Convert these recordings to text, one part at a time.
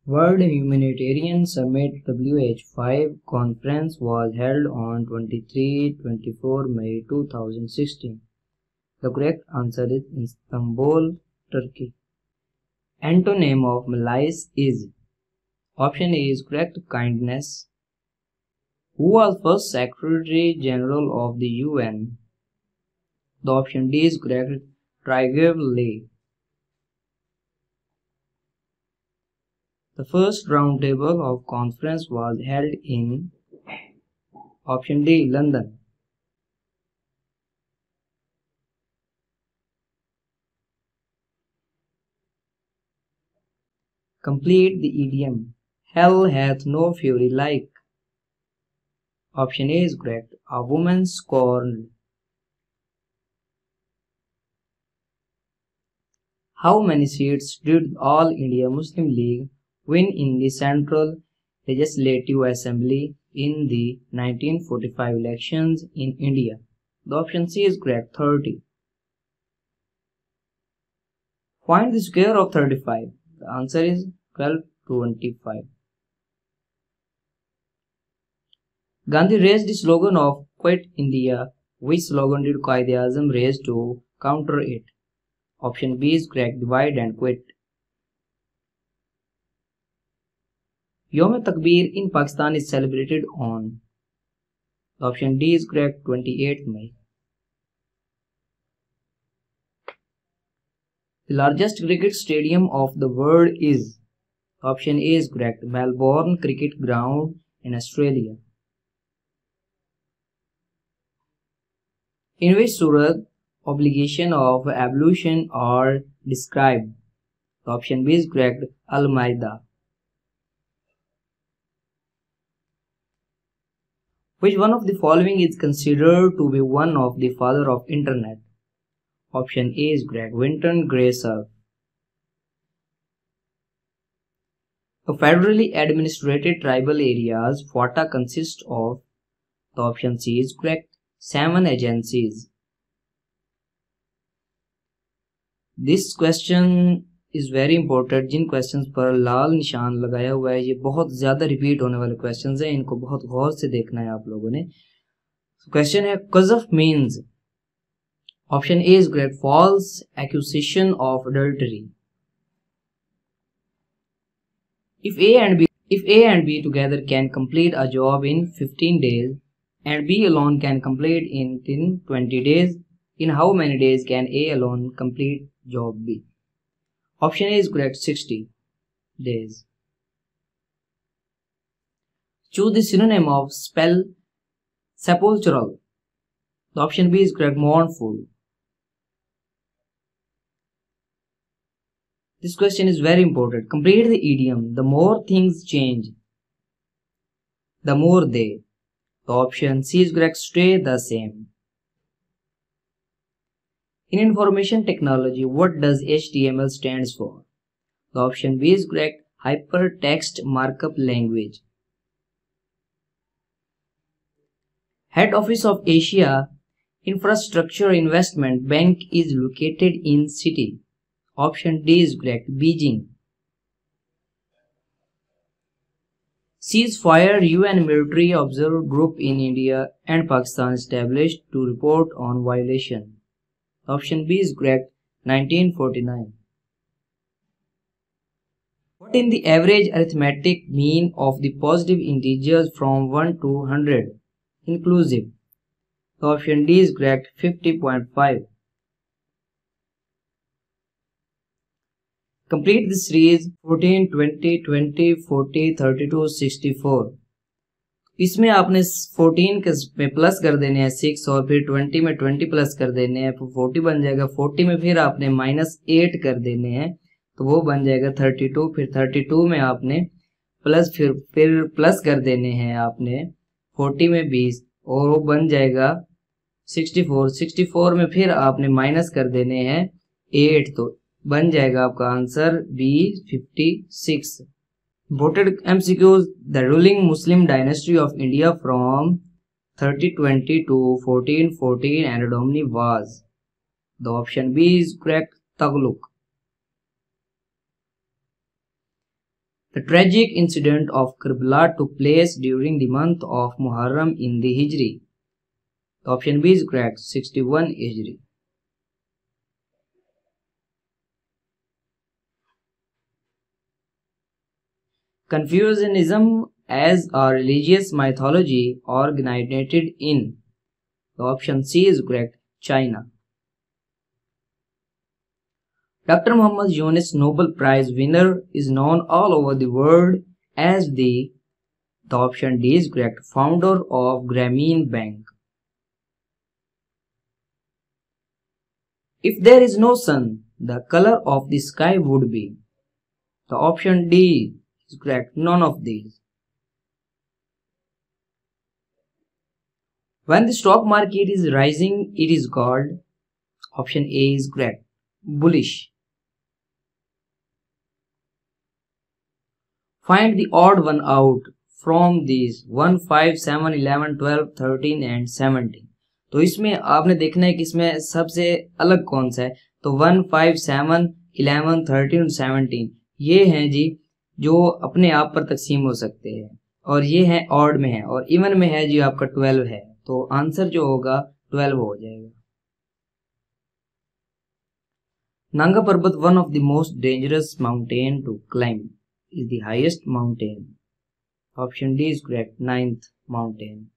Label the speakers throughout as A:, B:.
A: World Humanitarian Summit WH5 conference was held on 23-24 May 2016. The correct answer is Istanbul, Turkey. Antonym of malice is. Option A is correct, kindness. Who was first Secretary General of the UN? The option D is correct, Trygve Lie. The first roundtable of conference was held in option D, London. Complete the idiom. Hell hath no fury like. Option A is correct. A woman scorned. How many seats did All India Muslim League win in the Central Legislative Assembly in the 1945 elections in India? The option C is correct, 30. Find the square of 35. The answer is 1225. Gandhi raised the slogan of Quit India. Which slogan did Quaid-e-Azam raise to counter it? Option B is correct, divide and quit. Yom Takbir in Pakistan is celebrated on. Option D is correct, 28th May. The largest cricket stadium of the world is. Option A is correct, Melbourne Cricket Ground in Australia. In which surah obligation of ablution are described? Option B is correct, Al-Ma'idah. Which one of the following is considered to be one of the father of internet? Option A is correct, Winton Gray Cerf. The federally administrated tribal areas FATA consists of. The option C is correct, 7 agencies. This question is very important. जिन questions पर लाल निशान लगाया हुआ है ये बहुत ज्यादा रिपीट होने वाले क्वेश्चंस हैं, इनको बहुत गौर से देखना है आप लोगों ने. क्वेश्चन है कज़फ means. Option A is correct, false accusation of adultery. If A and B together can complete a job in 15 days and B alone can complete it in 20 days, in how many days can A alone complete job B? Option A is correct, 60 days. Choose the synonym of spell sepulchral. The option B is correct, mournful. This question is very important. Complete the idiom. The more things change, the more they. The option C is correct, stay the same. In information technology, what does HTML stands for? The option B is correct, Hypertext Markup Language. Head office of Asia Infrastructure Investment Bank is located in city. Option D is correct, Beijing. Ceasefire UN military observer group in India and Pakistan established to report on violation. Option B is correct, 1949. What is the average arithmetic mean of the positive integers from 1 to 100 inclusive? Option D is correct, 50.5. Complete the series 14, 20, 20, 40, 32, 64. इसमें आपने 14 में plus कर देने हैं 6 और फिर 20 में 20 plus कर देने हैं तो 40 बन जाएगा. 40 में फिर आपने -8 कर देने हैं तो वो बन जाएगा 32. फिर 32 में आपने प्लस फिर प्लस कर देने हैं आपने 40 में 20 और वो बन जाएगा 64. 64 में फिर आपने माइनस कर देने हैं 8 तो बन जाएगा आपका answer B 56. Voted MCQs. The ruling Muslim dynasty of India from 3020 to 1414 and Domini was. The option B is correct, Taghlaq. The tragic incident of Karbala took place during the month of Muharram in the Hijri. The option B is correct, 61 Hijri. Confucianism as a religious mythology originated in. The option C is correct, China. Dr. Muhammad Yunus, Nobel Prize winner, is known all over the world as the option D is correct, founder of Grameen Bank. If there is no sun, the color of the sky would be. The option D is correct, none of these. When the stock market is rising, it is called. Option A is correct, bullish. Find the odd one out from these 1, 5, 7, 11, 12, 13 and 17. तो इसमें आपने देखना है कि इसमें सबसे अलग कौन सा है. तो 1, 5, 7, 11, 13 और 17 ये हैं जी जो अपने आप पर तकसीम हो सकते हैं, और ये हैं ऑड में है, और इवन में है जी आपका 12 है. तो आंसर जो होगा 12 हो जाएगा. Nanga Parbat, one of the most dangerous mountain to climb, is the highest mountain. Option D is correct, 9th mountain.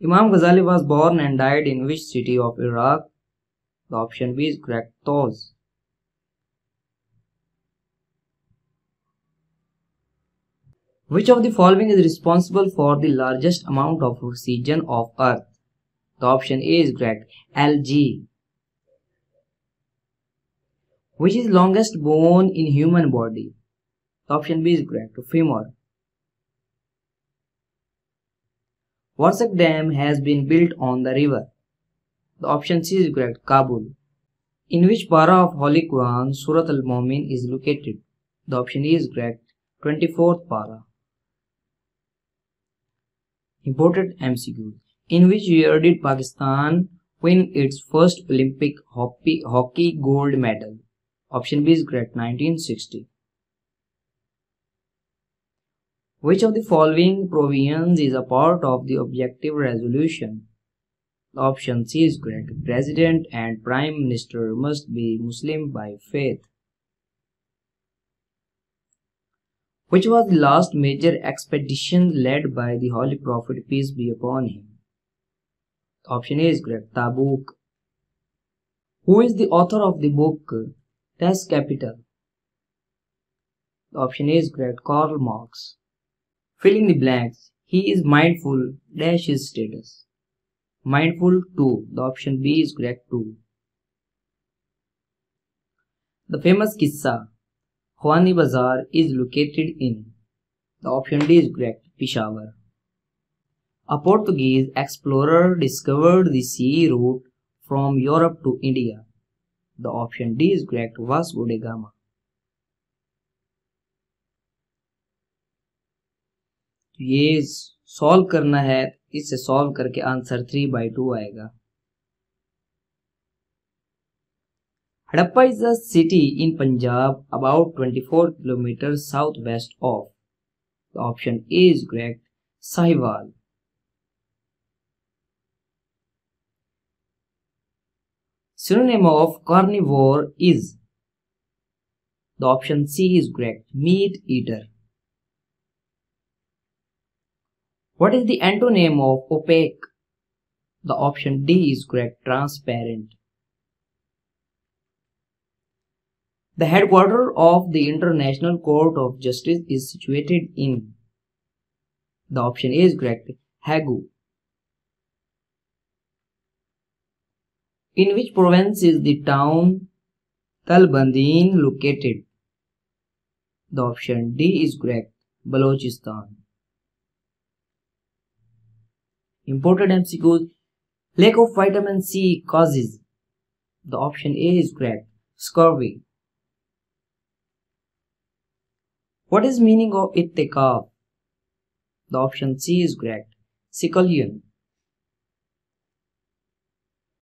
A: Imam Ghazali was born and died in which city of Iraq? The option B is correct, Tawz. Which of the following is responsible for the largest amount of oxygen of Earth? The option A is correct, algae. Which is longest bone in human body? The option B is correct, femur. Warsak Dam has been built on the river. The option C is correct, Kabul. In which para of Holy Quran Surat Al-Mu'min is located? The option E is correct, 24th para. Imported MCQ. In which year did Pakistan win its first Olympic hockey gold medal? Option B is correct, 1960. Which of the following provisions is a part of the objective resolution? Option C is correct. President and Prime Minister must be Muslim by faith. Which was the last major expedition led by the Holy Prophet, peace be upon him? Option A is correct, Tabuk. Who is the author of the book Das Kapital? Option A is correct, Karl Marx. Fill in the blanks. He is mindful dash his status. Mindful 2. The option B is correct, 2. The famous Kissa Khwani Bazaar is located in. The option D is correct, Peshawar. A Portuguese explorer discovered the sea route from Europe to India. The option D is correct, Vasco da Gama. ये solve करना है, इसे solve करके answer 3/2 आएगा. Hadappa is a city in Punjab about 24 kilometers southwest of. The option A is correct, Sahiwal. Synonym of carnivore is. The option C is correct, meat eater. What is the antonym of opaque? The option D is correct, transparent. The headquarters of the International Court of Justice is situated in. The option A is correct, Hague. In which province is the town Talbandin located? The option D is correct, Balochistan. Imported MCQs. Lack of vitamin C causes. The option A is correct, scurvy. What is meaning of ittikaf? The option C is correct, seclusion.